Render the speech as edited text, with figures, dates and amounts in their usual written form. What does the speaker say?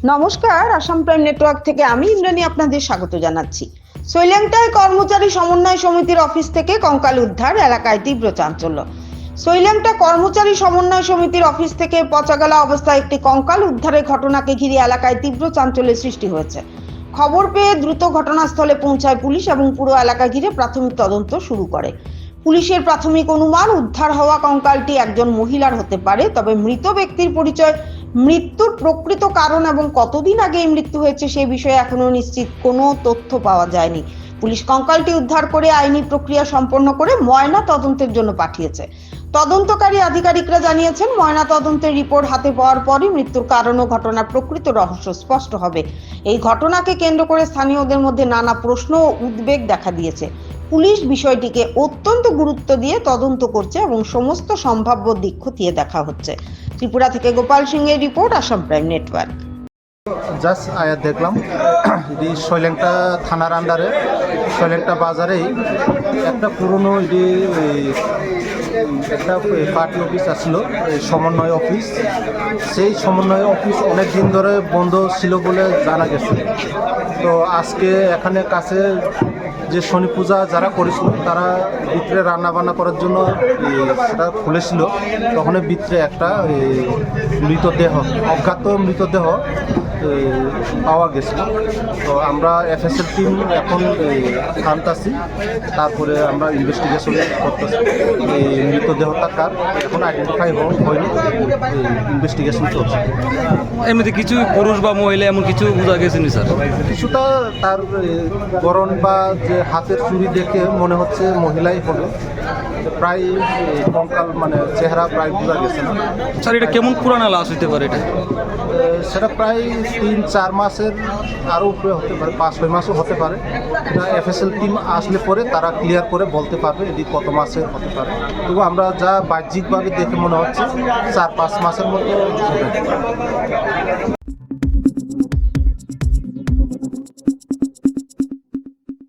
নমস্কার, Assam prime network থেকে আমি ইন্দ্রাণী আপনাদের স্বাগত জানাচ্ছি। সৈল্যাংটায় কর্মচারী সমন্বয় সমিতির অফিস থেকে কঙ্কাল উদ্ধার, এলাকায় তীব্র চাঞ্চল্য। সৈল্যাংটা কর্মচারী সমন্বয় সমিতির অফিস থেকে পচাগলা অবস্থায় একটি কঙ্কাল উদ্ধারের ঘটনাকে ঘিরে এলাকায় তীব্র চাঞ্চল্যের সৃষ্টি হয়েছে। খবর পেয়ে দ্রুত ঘটনাস্থলে পৌঁছায় পুলিশ এবং পুরো এলাকা ঘিরে প্রাথমিক তদন্ত শুরু করে। পুলিশের প্রাথমিক অনুমান, উদ্ধার হওয়া কঙ্কালটি একজন মহিলার হতে পারে, তবে মৃত ব্যক্তির পরিচয়, মৃত্যুর প্রকৃত কারণ এবং কতদিন আগে এই মৃত্যু হয়েছে সে বিষয়ে এখনো নিশ্চিত কোনো তথ্য পাওয়া যায়নি। পুলিশ কঙ্কালটি উদ্ধার করে আইনি প্রক্রিয়া সম্পন্ন করে ময়না তদন্তের জন্য পাঠিয়েছে। তদন্তকারী আধিকারিকরা জানিয়েছেন, ময়না তদন্তের রিপোর্ট হাতে পাওয়ার পরই মৃত্যুর কারণ ও ঘটনার প্রকৃত রহস্য স্পষ্ট হবে। এই ঘটনাকে কেন্দ্র করে স্থানীয়দের মধ্যে নানা প্রশ্ন ও উদ্বেগ দেখা দিয়েছে। পুলিশ বিষয়টিকে অত্যন্ত গুরুত্ব দিয়ে তদন্ত করছে এবং সমস্ত সম্ভাব্য দিক খতিয়ে দেখা হচ্ছে। ত্রিপুরা থেকে গোপাল সিং এর report, Assam prime network. Just আয়া দেখলাম এটি সৈল্যাংটা থানার আন্ডারে সৈল্যাংটা বাজারেই একটা পুরনো একটা পার্টি অফিস আসলো, সমন্বয় অফিস। সেই সমন্বয় অফিস অনেক দিন ধরে বন্ধ ছিল বলে জানা গেছে। তো আজকে এখানে কাছে যে শনি পূজা যারা করেছিল তারা ভিতরে রান্না বান্না করার জন্য সেটা খুলেছিল। তখন ভিতরে একটা মৃতদেহ, অজ্ঞাত মৃতদেহ পাওয়া গেছিল। তো আমরা এফএসএল টিম এখন আনতাছি, তারপরে আমরা ইনভেস্টিগেশন করতেছি। এই মৃতদেহটা কার এখন আইডেন্টিফাই হয়নি, ইনভেস্টিগেশন চলছে। এমনিতে কিছু পুরুষ বা মহিলা এমন কিছু বোঝা গেছে নি স্যার? কিছুটা তার গড়ন বা যে হাতের চুড়ি দেখে মনে হচ্ছে মহিলাই হবে। প্রায় কঙ্কাল মানে চেহারা প্রায় বোঝা গেছে না। স্যার এটা কেমন পুরানা লাশ হইতে পারে? এটা সেটা প্রায় 3-4 মাসের আরও উপরে হতে পারে, 5-6 মাসও হতে পারে। এটা এফএসএল টিম আসলে পরে তারা ক্লিয়ার করে বলতে পারবে এটি কত মাসের হতে পারে। তবু আমরা যা বাহ্যিকভাবে দেখে মনে হচ্ছে 4-5 মাসের মতো হবে।